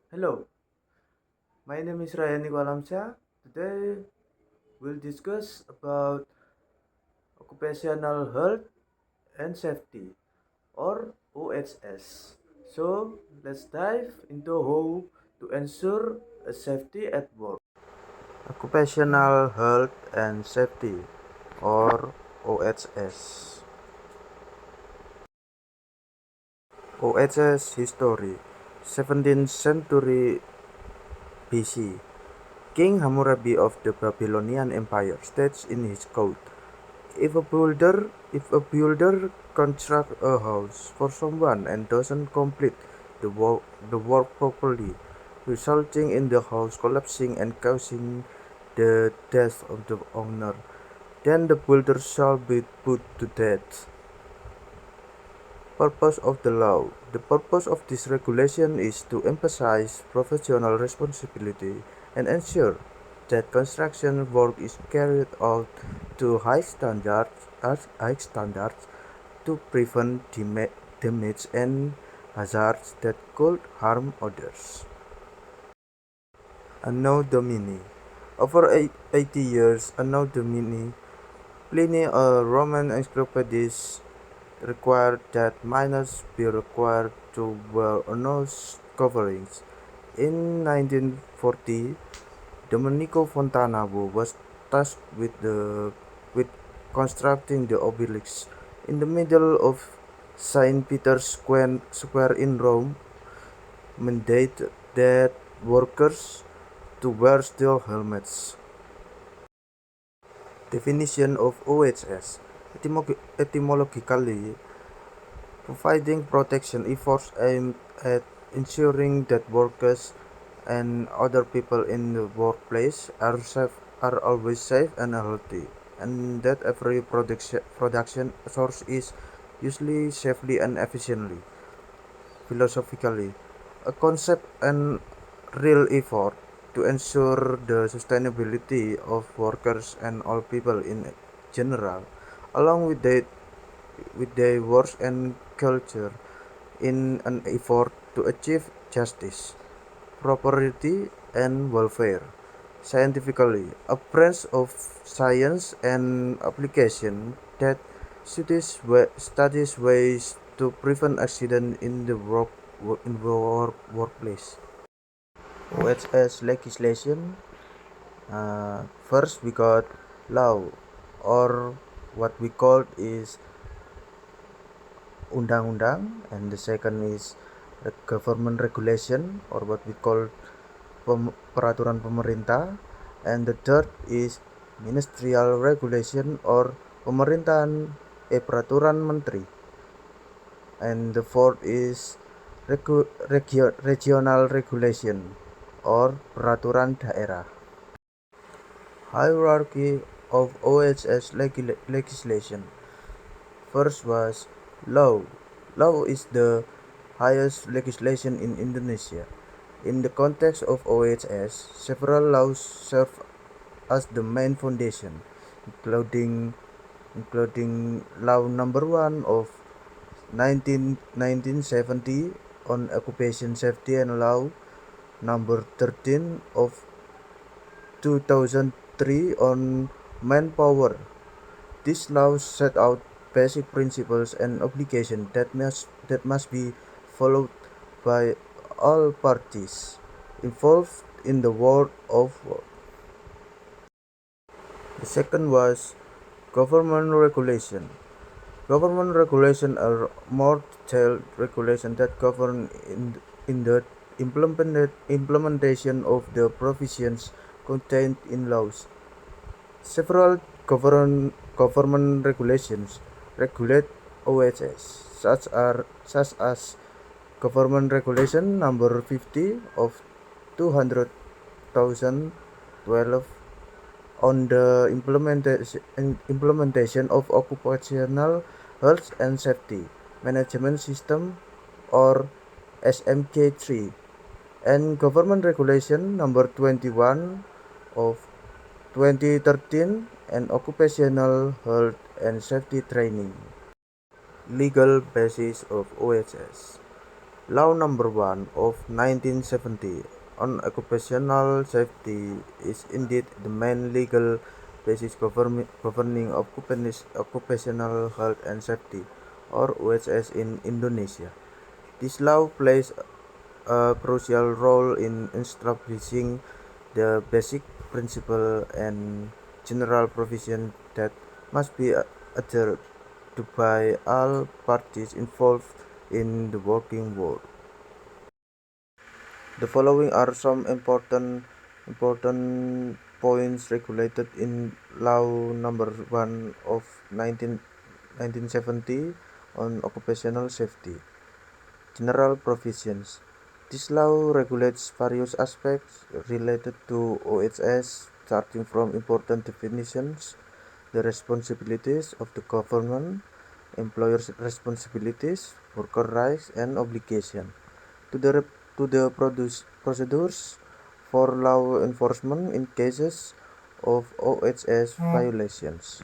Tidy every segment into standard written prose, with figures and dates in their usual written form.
Hello, my name is Ryan Nicolamsyah. Today we'll discuss about occupational health and safety or OHS. So let's dive into how to ensure a safety at work. Occupational health and safety or OHS. OHS history 17th century BC. King Hammurabi of the Babylonian Empire states in his code, if a builder constructs a house for someone and doesn't complete the work properly, resulting in the house collapsing and causing the death of the owner, then the builder shall be put to death. Purpose of the law. The purpose of this regulation is to emphasize professional responsibility and ensure that construction work is carried out to high standards to prevent damage and hazards that could harm others. Anno Domini. Over 80 years, Anno Domini, Pliny, a Roman encyclopedist, required that miners be required to wear a nose coverings. In 1940, Domenico Fontana, who was tasked with constructing the obelisk in the middle of Saint Peter's Square in Rome, mandated that workers to wear steel helmets. Definition of OHS. Etymologically, providing protection efforts aimed at ensuring that workers and other people in the workplace are always safe and healthy, and that every production source is usually safely and efficiently. Philosophically, a concept and real effort to ensure the sustainability of workers and all people in general, along with their works and culture, in an effort to achieve justice, property, and welfare. Scientifically, a branch of science and application that studies ways to prevent accident in the workplace. OHS legislation. First, we got law, or what we call is undang-undang, and the second is government regulation, or what we call peraturan pemerintah, and the third is ministerial regulation or pemerintahan peraturan menteri, and the fourth is regional regulation or peraturan daerah. Hierarchy of OHS legislation. First was law. Law is the highest legislation in Indonesia. In the context of OHS, several laws serve as the main foundation, including Law Number 1 of 1970 on occupation safety and Law Number 13 of 2003 on manpower. These laws set out basic principles and obligations that must be followed by all parties involved in the world of work. The second was government regulation. Government regulation are more detailed regulations that govern in the implementation of the provisions contained in laws. Several government regulations regulate OHS, such as Government Regulation Number 50 of 2012 on the implementation of occupational health and safety management system, or SMK3, and Government Regulation Number 21 of 2013 and occupational health and safety training. Legal basis of OHS. Law Number 1 of 1970 on occupational safety is indeed the main legal basis governing occupational health and safety, or OHS, in Indonesia. This law plays a crucial role in establishing the basic principle and general provision that must be adhered to by all parties involved in the working world. The following are some important points regulated in Law Number 1 of 1970 on occupational safety. General provisions. This law regulates various aspects related to OHS, starting from important definitions, the responsibilities of the government, employers' responsibilities, worker rights and obligations, to the procedures for law enforcement in cases of OHS violations.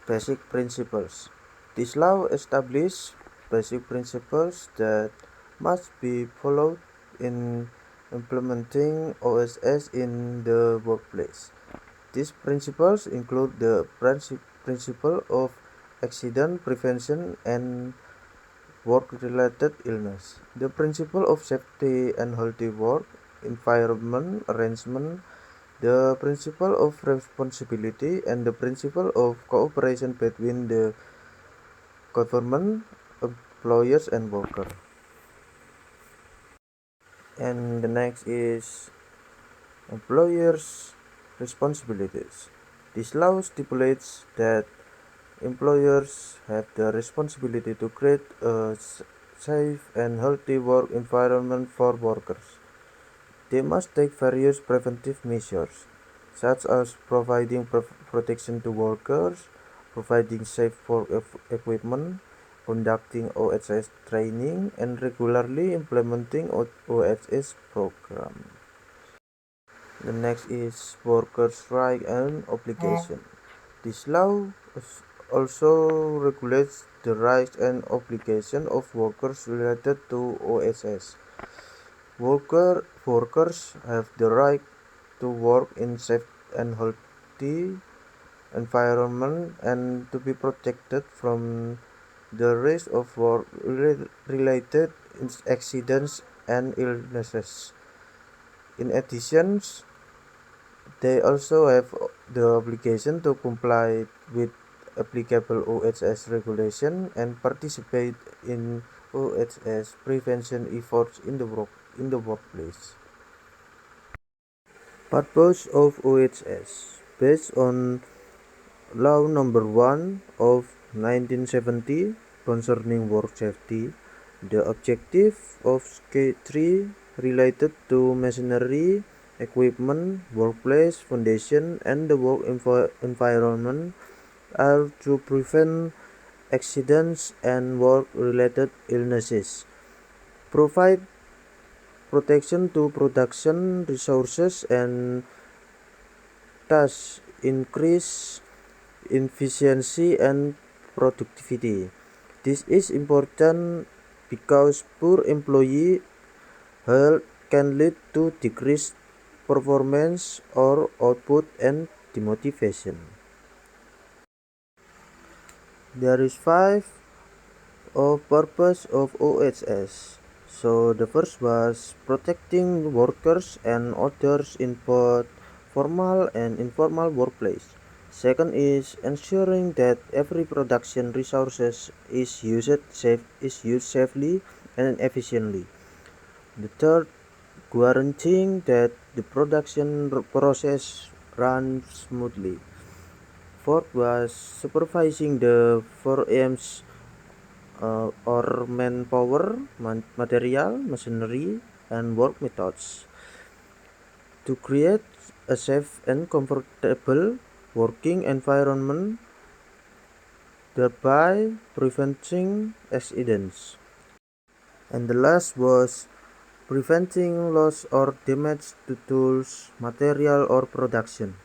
Basic principles. This law establishes basic principles that must be followed in implementing OHS in the workplace. These principles include the principle of accident prevention and work-related illness, the principle of safety and healthy work environment arrangement, the principle of responsibility, and the principle of cooperation between the government, employers, and workers. And the next is employers' responsibilities. This law stipulates that employers have the responsibility to create a safe and healthy work environment for workers. They must take various preventive measures, such as providing protection to workers, providing safe work equipment, conducting OHS training, and regularly implementing OHS program. The next is workers' rights and obligation. This law also regulates the rights and obligations of workers related to OHS. Workers have the right to work in safe and healthy environment and to be protected from the risk of work-related accidents and illnesses. In addition, they also have the obligation to comply with applicable OHS regulation and participate in OHS prevention efforts in the workplace. Purpose of OHS. Based on Law Number 1 of 1970 concerning work safety, the objective of K3 related to machinery, equipment, workplace foundation, and the work environment are to prevent accidents and work-related illnesses, provide protection to production resources, and thus increase efficiency and productivity. This is important because poor employee health can lead to decreased performance or output and demotivation. There is five of purpose of OHS. So the first was protecting workers and others in both formal and informal workplace. Second is ensuring that every production resources is used safely and efficiently. The third, guaranteeing that the production process runs smoothly. Fourth was supervising the 4Ms or manpower, material, machinery, and work methods to create a safe and comfortable working environment, thereby preventing accidents. And the last was preventing loss or damage to tools, material, or production.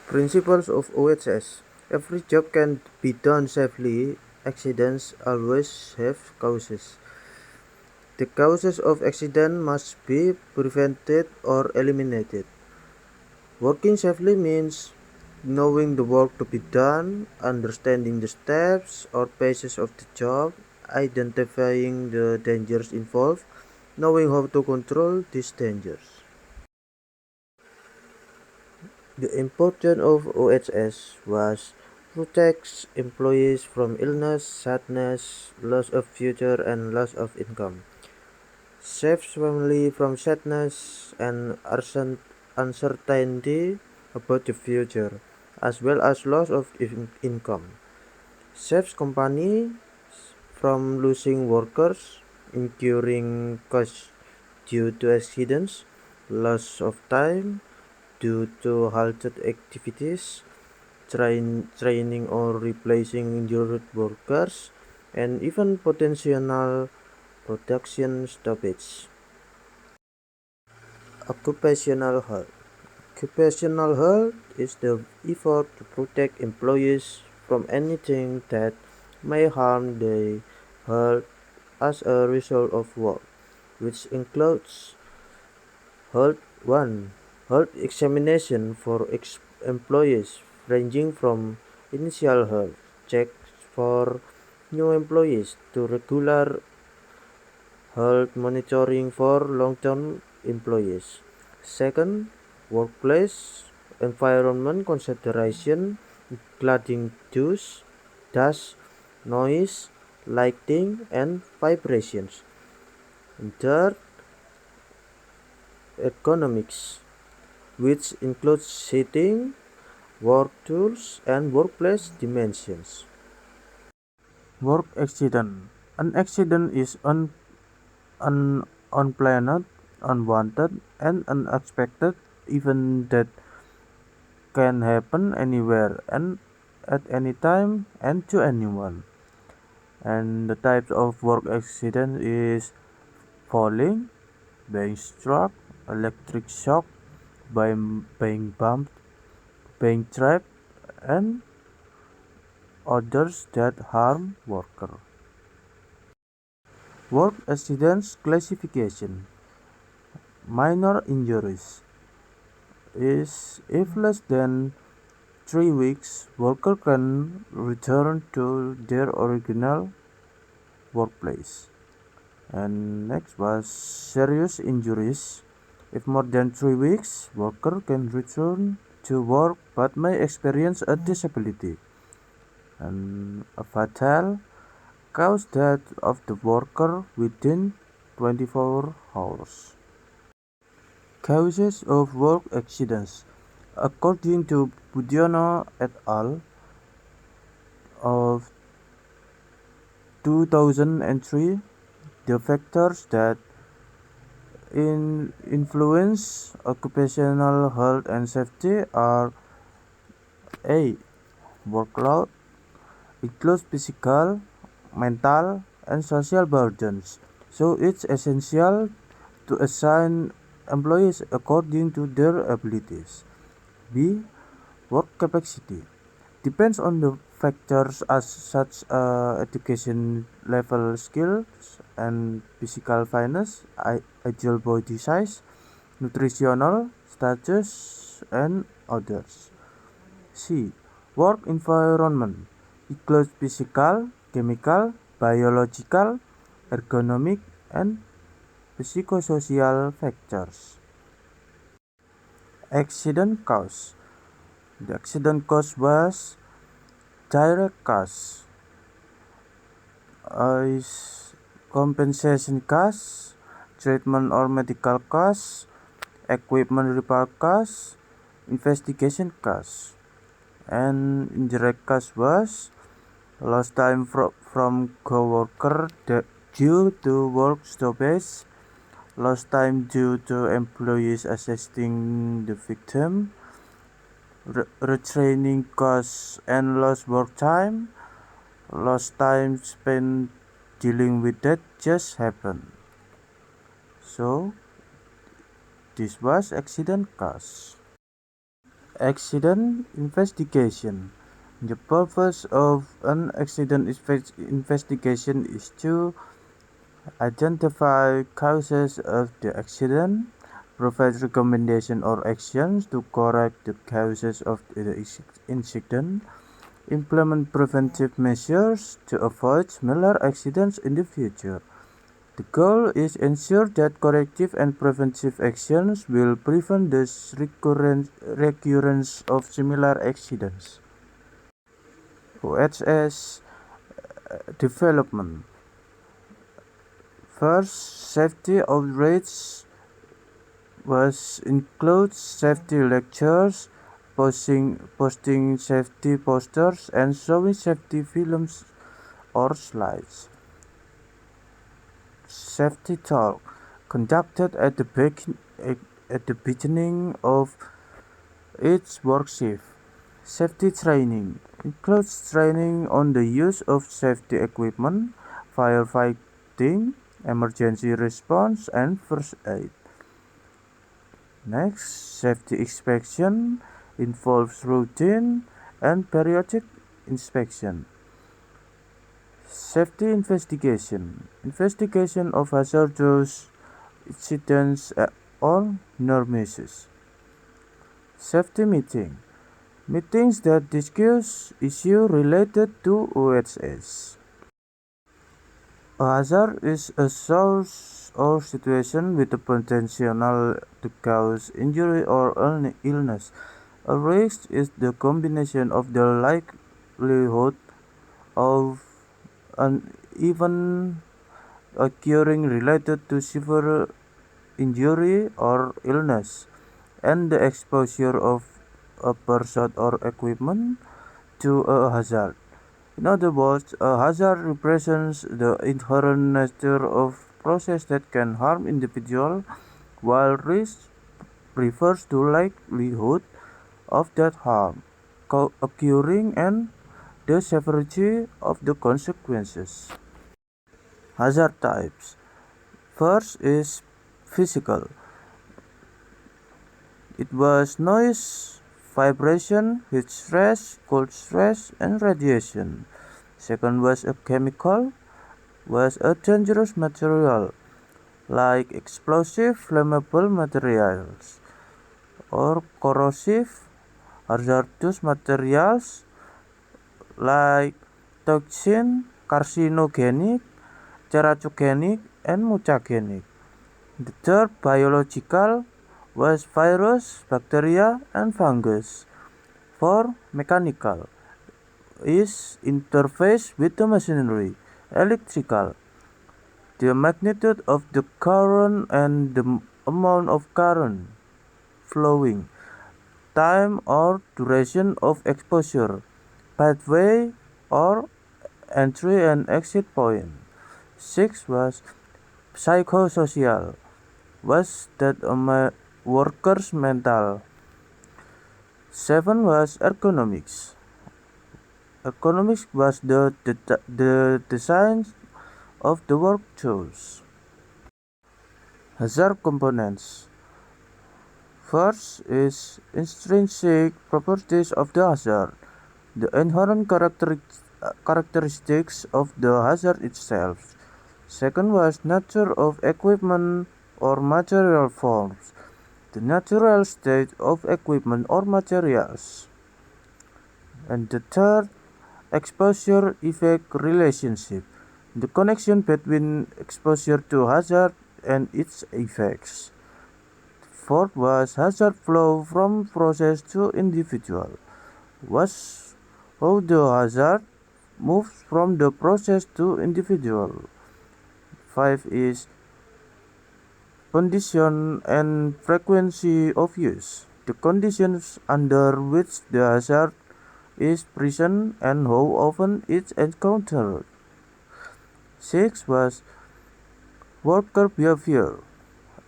Principles of OHS. Every job can be done safely accidents always have causes. The causes of accident must be prevented or eliminated. Working safely means knowing the work to be done, understanding the steps or phases of the job, identifying the dangers involved, knowing how to control these dangers. The importance of OHS was protects employees from illness, sadness, loss of future and loss of income, saves family from sadness and uncertainty about the future, as well as loss of income, saves company from losing workers, incurring costs due to accidents, loss of time due to halted activities, training or replacing injured workers, and even potential production stoppage. Occupational health. Occupational health is the effort to protect employees from anything that may harm their health as a result of work, which includes health 1. Health examination for employees, ranging from initial health checks for new employees to regular health monitoring for long-term employees. Second, workplace environment consideration, including dust, noise, lighting, and vibrations. And third, ergonomics, which includes seating, work tools, and workplace dimensions. Work accident. An accident is an unplanned, unwanted, and unexpected event that can happen anywhere and at any time and to anyone. And the types of work accident is falling, being struck, electric shock, being bumped, being trapped, and others that harm worker. Work accidents classification. Minor injuries is if less than 3 weeks, worker can return to their original workplace. And next was serious injuries. If more than 3 weeks, worker can return to work but may experience a disability. And a fatal cause death of the worker within 24 hours. Causes of work accidents. According to Budiono et al. Of 2003, the factors that influence occupational health and safety are A. Workload includes physical, mental, and social burdens, so it's essential to assign employees according to their abilities. B. Work capacity depends on the factors such as education level, skills, and physical fitness, ideal body size, nutritional status, and others. C. Work environment includes physical, chemical, biological, ergonomic, and psychosocial factors. Accident cause. The accident cause was direct cause, is compensation costs, treatment or medical costs, equipment repair costs, investigation costs. And indirect cost was lost time from co-worker due to work stoppage, lost time due to employees assisting the victim, retraining costs and lost work time, lost time spent dealing with that just happened. So this was accident cause. Accident investigation. The purpose of an accident investigation is to identify causes of the accident, provide recommendations or actions to correct the causes of the incident, implement preventive measures to avoid similar accidents in the future. The goal is ensure that corrective and preventive actions will prevent the recurrence of similar accidents. OHS development. First, safety outreach was includes safety lectures, posting safety posters, and showing safety films or slides. Safety talk conducted at the beginning of each work shift. Safety training includes training on the use of safety equipment, firefighting, emergency response, and first aid. Next, safety inspection involves routine and periodic inspection. Safety investigation of hazardous incidents or near misses. Safety meetings that discuss issues related to OHS. A hazard is a source or situation with the potential to cause injury or illness. A risk is the combination of the likelihood of an event occurring related to severe injury or illness, and the exposure of a person or equipment to a hazard. In other words, a hazard represents the inherent nature of process that can harm individual, while risk refers to likelihood of that harm occurring and the severity of the consequences. Hazard types. First is physical. It was noise, vibration, heat stress, cold stress, and radiation. Second was a chemical, was a dangerous material like explosive flammable materials or corrosive hazardous materials like toxin, carcinogenic, teratogenic, and mutagenic. The third biological was virus, bacteria, and fungus. Four mechanical is interface with the machinery. Electrical, the magnitude of the current and the amount of current flowing. Time or duration of exposure. Pathway or entry and exit point. Six was psychosocial, was that a worker's mental. Seven was ergonomics. Ergonomics was the design of the work tools. Hazard components. First is intrinsic properties of the hazard, the inherent characteristics of the hazard itself. Second was nature of equipment or material forms, the natural state of equipment or materials. And the third, exposure effect relationship, the connection between exposure to hazard and its effects. Fourth was hazard flow from process to individual, was how the hazard moves from the process to individual. Five is condition and frequency of use, the conditions under which the hazard is present and how often it's encountered. Six was worker behavior,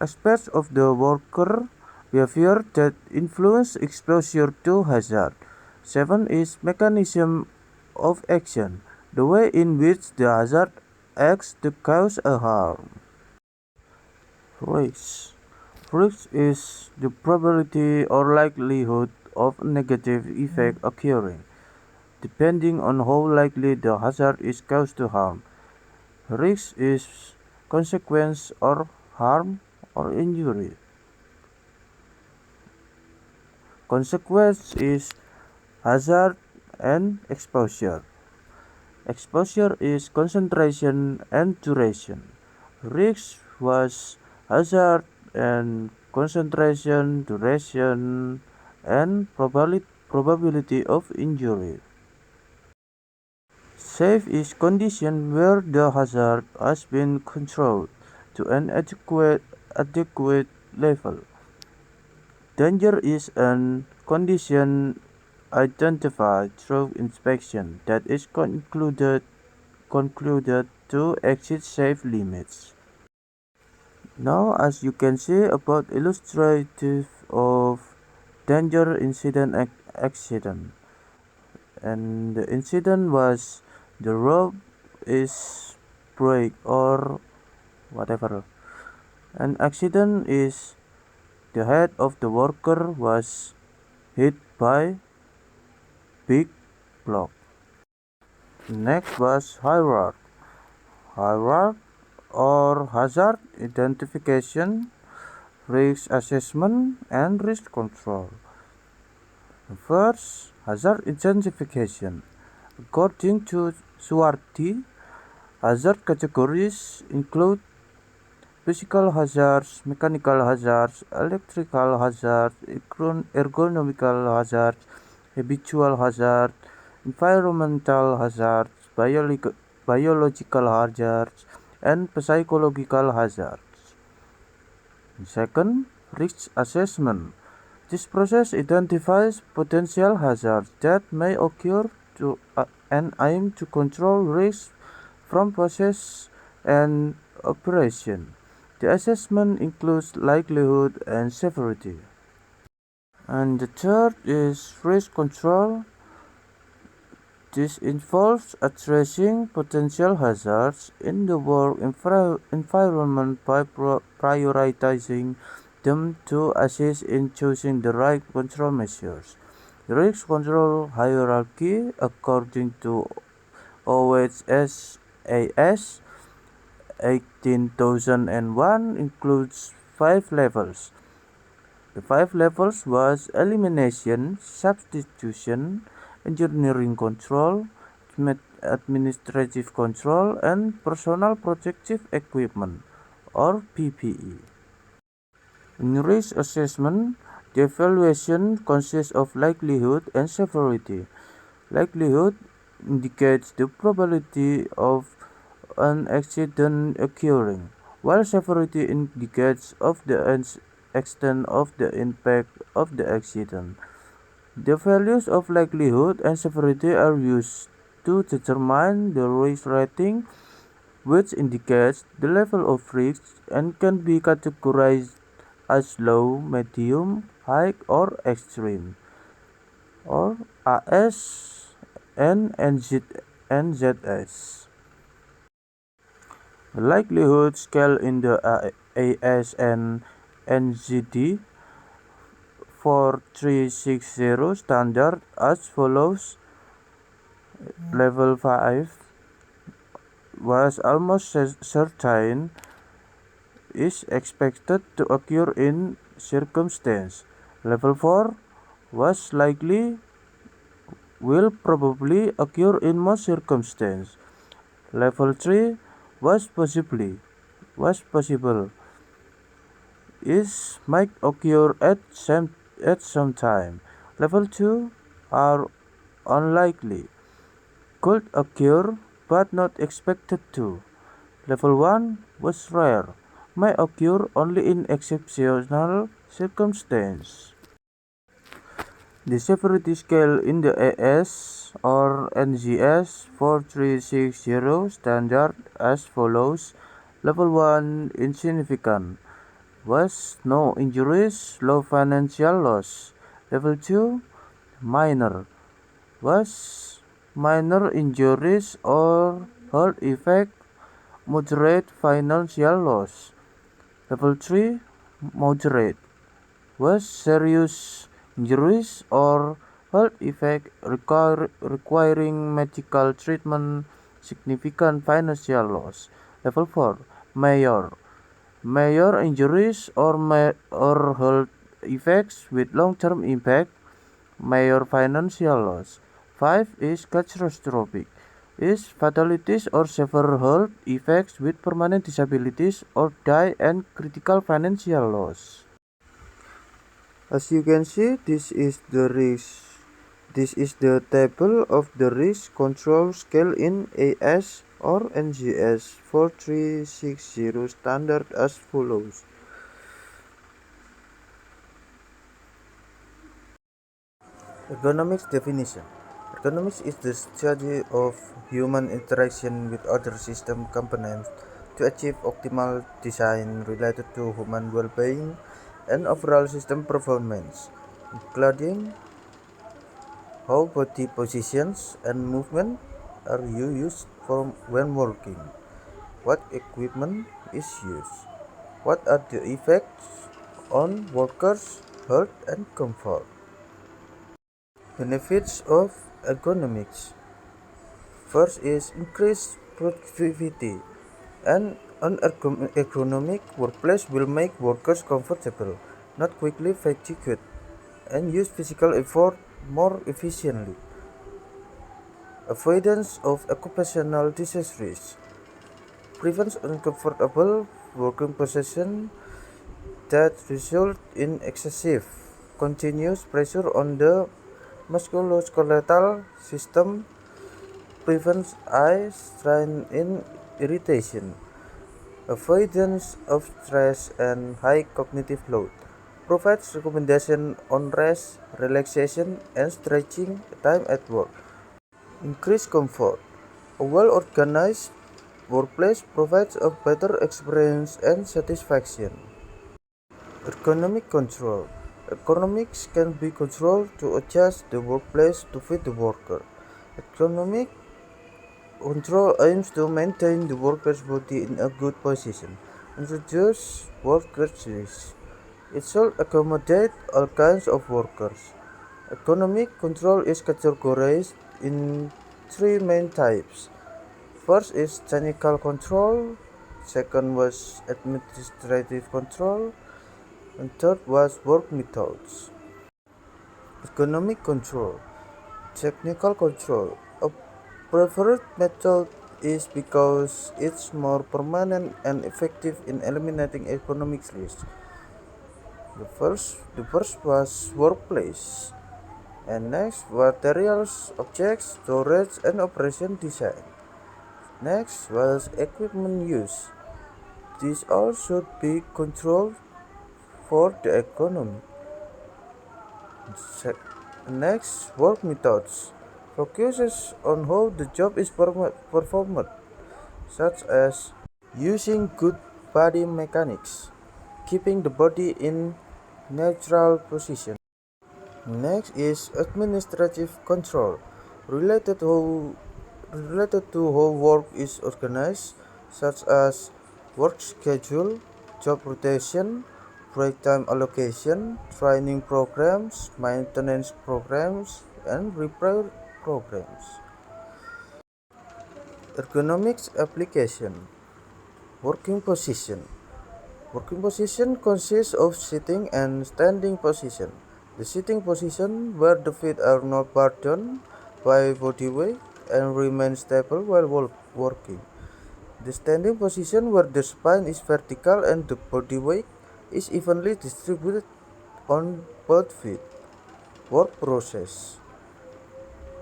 aspects of the worker behavior that influence exposure to hazard. Seven is mechanism of action, the way in which the hazard acts to cause a harm. Risk. Risk is the probability or likelihood of a negative effect occurring. depending on how likely the hazard is caused to harm. Risk is consequence or harm or injury. Consequence is hazard and exposure. Exposure is concentration and duration. Risk was hazard and concentration, duration, and probability of injury. Safe is condition where the hazard has been controlled to an adequate level. Danger is a condition identified through inspection that is concluded to exceed safe limits. Now, as you can see about illustrative of danger incident accident, and the incident was the rope is break or whatever. An accident is the head of the worker was hit by big block. Next was hierarchy. Hierarchy or hazard identification, risk assessment, and risk control. First, hazard identification. According to Swarty, hazard categories include physical hazards, mechanical hazards, electrical hazards, ergonomical hazards, habitual hazards, environmental hazards, biological hazards, and psychological hazards. Second, risk assessment. This process identifies potential hazards that may occur and aim to control risk from process and operation. The assessment includes likelihood and severity. And the third is risk control. This involves addressing potential hazards in the work environment by prioritizing them to assist in choosing the right control measures. The risk control hierarchy, according to OHSAS 18001, includes 5 levels. The 5 levels was elimination, substitution, engineering control, administrative control, and personal protective equipment, or PPE. In risk assessment, the evaluation consists of likelihood and severity. Likelihood indicates the probability of an accident occurring, while severity indicates of the extent of the impact of the accident. The values of likelihood and severity are used to determine the risk rating, which indicates the level of risk and can be categorized as low, medium, high, or extreme, or AS and NZS. The likelihood scale in the AS and NZD 4360 standard as follows. Level 5 was almost certain is expected to occur in circumstance. Level 4 was likely will probably occur in most circumstances. Level 3 was possible is might occur at some time. Level 2 are unlikely, could occur but not expected to. Level 1 was rare, may occur only in exceptional circumstances. The severity scale in the AS or NZS 4360 standard as follows. Level 1 insignificant was no injuries, low financial loss. Level 2 minor was minor injuries or health effect, moderate financial loss. Level 3 moderate was serious injuries or health effect requiring medical treatment, significant financial loss. Level 4. Major. Major injuries or health effects with long-term impact, major financial loss. 5 is catastrophic, is fatalities or severe health effects with permanent disabilities or die and critical financial loss. As you can see, this is the risk. This is the table of the risk control scale in AS or NGS 4360 standard as follows. Ergonomics definition. Ergonomics is the study of human interaction with other system components to achieve optimal design related to human well-being and overall system performance, including how body positions and movement are used when working, what equipment is used, what are the effects on workers' health and comfort. Benefits of ergonomics. First is increased productivity. An ergonomic workplace will make workers comfortable, not quickly fatigued, and use physical effort more efficiently. Avoidance of occupational disease prevents uncomfortable working positions that result in excessive, continuous pressure on the musculoskeletal system, prevents eye strain and irritation, avoidance of stress and high cognitive load, provides recommendation on rest, relaxation, and stretching time at work. Increased comfort. A well-organized workplace provides a better experience and satisfaction. Ergonomic control. Ergonomics can be controlled to adjust the workplace to fit the worker. Ergonomic control aims to maintain the worker's body in a good position and reduce workers' risk. It should accommodate all kinds of workers. Ergonomic control is categorized in three main types. First is technical control, second was administrative control, and third was work methods. Ergonomic control. Technical control. A preferred method is because it's more permanent and effective in eliminating ergonomic risks. The first was workplace, and next materials, objects, storage, and operation design. Next was equipment use. These all should be controlled for the economy. Next, work methods focuses on how the job is performed, such as using good body mechanics, keeping the body in neutral position. Next is administrative control, related to how work is organized, such as work schedule, job rotation, break time allocation, training programs, maintenance programs, and repair programs. Ergonomics application. Working position. Working position consists of sitting and standing position. The sitting position, where the feet are not burdened by body weight and remain stable while working. The standing position, where the spine is vertical and the body weight is evenly distributed on both feet. Work process.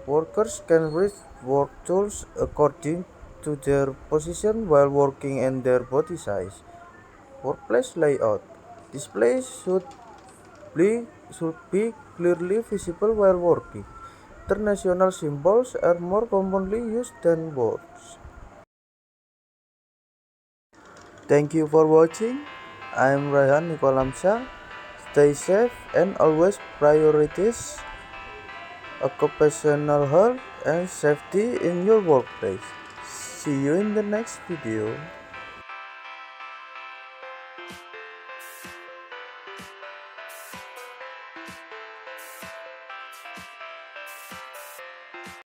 Workers can reach work tools according to their position while working and their body size. Workplace layout. Displays should be clearly visible while working. International symbols are more commonly used than words. Thank you for watching. I am Raihan Nikolamsa. Stay safe and always prioritize occupational health and safety in your workplace. See you in the next video.